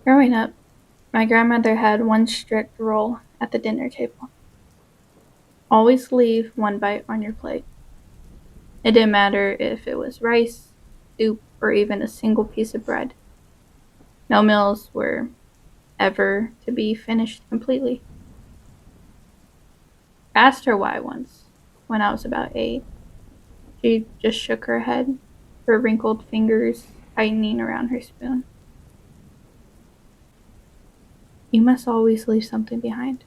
Growing up, my grandmother had one strict rule at the dinner table: always leave one bite on your plate. It didn't matter if it was rice, soup, or even a single piece of bread. No meals were ever to be finished completely. I asked her why once, when I was about 8. She just shook her head, her wrinkled fingers tightening around her spoon. You must always leave something behind,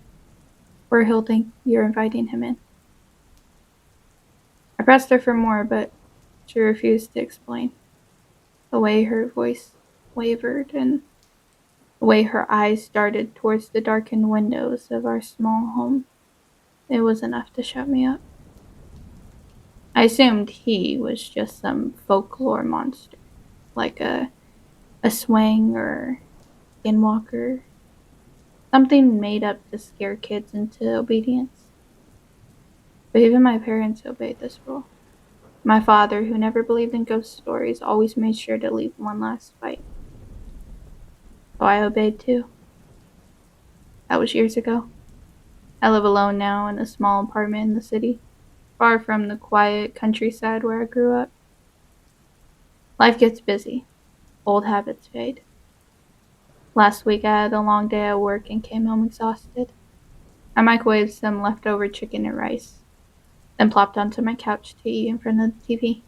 or he'll think you're inviting him in. I pressed her for more, but she refused to explain. The way her voice wavered and the way her eyes darted towards the darkened windows of our small home, it was enough to shut me up. I assumed he was just some folklore monster, like a swang or skinwalker, something made up to scare kids into obedience. But even my parents obeyed this rule. My father, who never believed in ghost stories, always made sure to leave one last bite. So I obeyed too. That was years ago. I live alone now in a small apartment in the city, far from the quiet countryside where I grew up. Life gets busy. Old habits fade. Last week I had a long day at work and came home exhausted. I microwaved some leftover chicken and rice, then plopped onto my couch to eat in front of the TV.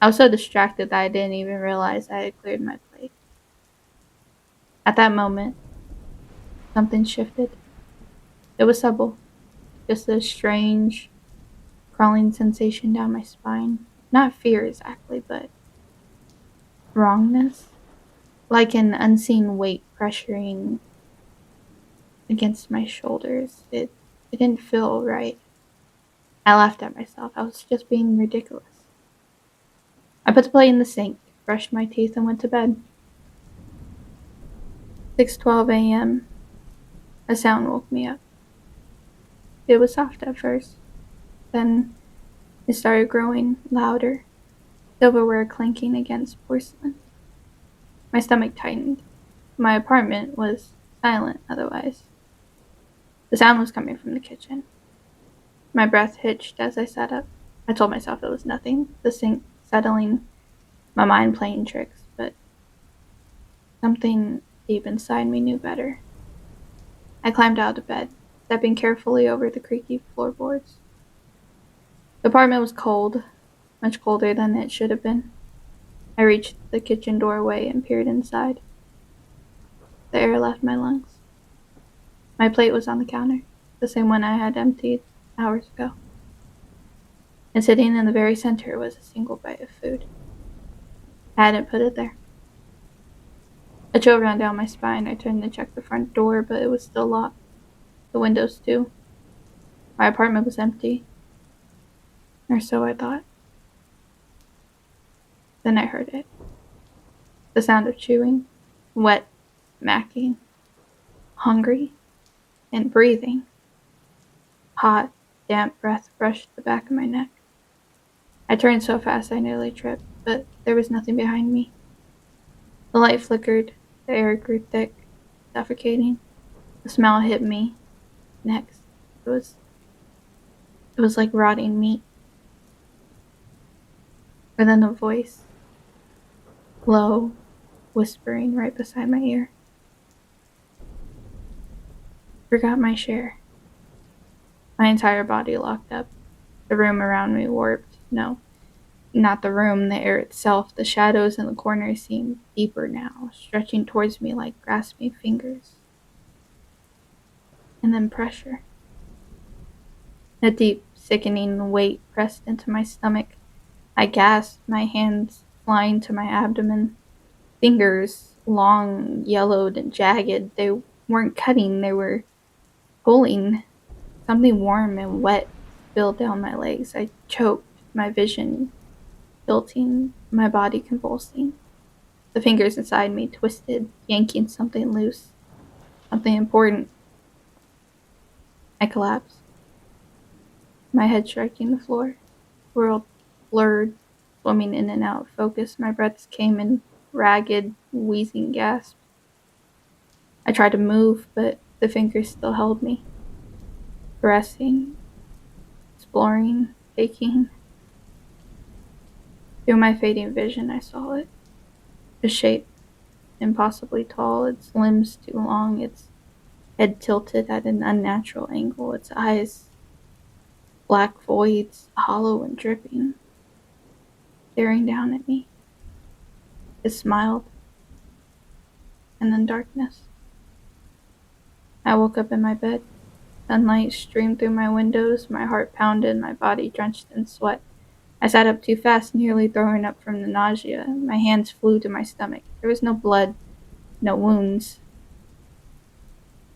I was so distracted that I didn't even realize I had cleared my plate. At that moment, something shifted. It was subtle, just a strange, crawling sensation down my spine. Not fear exactly, but wrongness. Like an unseen weight pressuring against my shoulders. It didn't feel right. I laughed at myself. I was just being ridiculous. I put the plate in the sink, brushed my teeth, and went to bed. 6:12 a.m. A sound woke me up. It was soft at first, then it started growing louder, silverware clanking against porcelain. My stomach tightened. My apartment was silent otherwise. The sound was coming from the kitchen. My breath hitched as I sat up. I told myself it was nothing, the sink settling, my mind playing tricks, but something deep inside me knew better. I climbed out of bed, stepping carefully over the creaky floorboards. The apartment was cold, much colder than it should have been. I reached the kitchen doorway and peered inside. The air left my lungs. My plate was on the counter, the same one I had emptied hours ago. And sitting in the very center was a single bite of food. I hadn't put it there. A chill ran down my spine. I turned to check the front door, but it was still locked. The windows, too. My apartment was empty. Or so I thought. Then I heard it. The sound of chewing, wet, smacking, hungry, and breathing. Hot, damp breath brushed the back of my neck. I turned so fast I nearly tripped, but there was nothing behind me. The light flickered. The air grew thick, suffocating. The smell hit me. Next, it was it was like rotting meat. And then a voice, low, whispering right beside my ear. Forgot my share. My entire body locked up. The room around me warped. No, not the room, the air itself. The shadows in the corners seemed deeper now, stretching towards me like grasping fingers. And then pressure. A deep, sickening weight pressed into my stomach. I gasped, my hands flying to my abdomen. Fingers, long, yellowed, and jagged. They weren't cutting, they were pulling. Something warm and wet spilled down my legs. I choked, my vision tilting, my body convulsing. The fingers inside me twisted, yanking something loose, something important. I collapsed, my head striking the floor. World blurred, swimming in and out of focus. My breaths came in ragged, wheezing gasps. I tried to move, but the fingers still held me, caressing, exploring, taking. Through my fading vision, I saw it. A shape, impossibly tall, its limbs too long, its head tilted at an unnatural angle, its eyes black voids, hollow and dripping, staring down at me. It smiled, and then darkness. I woke up in my bed. Sunlight streamed through my windows, my heart pounded, my body drenched in sweat. I sat up too fast, nearly throwing up from the nausea. My hands flew to my stomach. There was no blood, no wounds.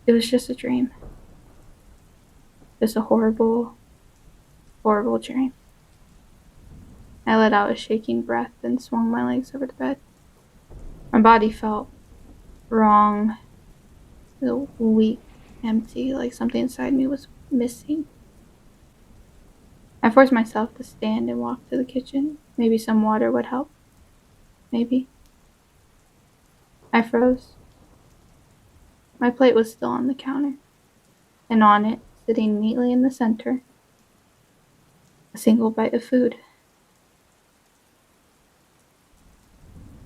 It was just a dream. Just a horrible, horrible dream. I let out a shaking breath and swung my legs over the bed. My body felt wrong, weak, empty, like something inside me was missing. I forced myself to stand and walk to the kitchen. Maybe some water would help. Maybe. I froze. My plate was still on the counter, and on it, sitting neatly in the center, a single bite of food.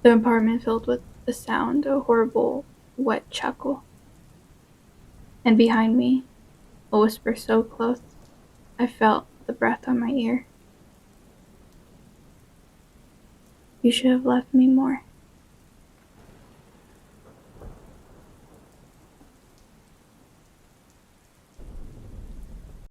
The apartment filled with the sound, a horrible, wet chuckle. And behind me, a whisper so close, I felt the breath on my ear. You should have left me more.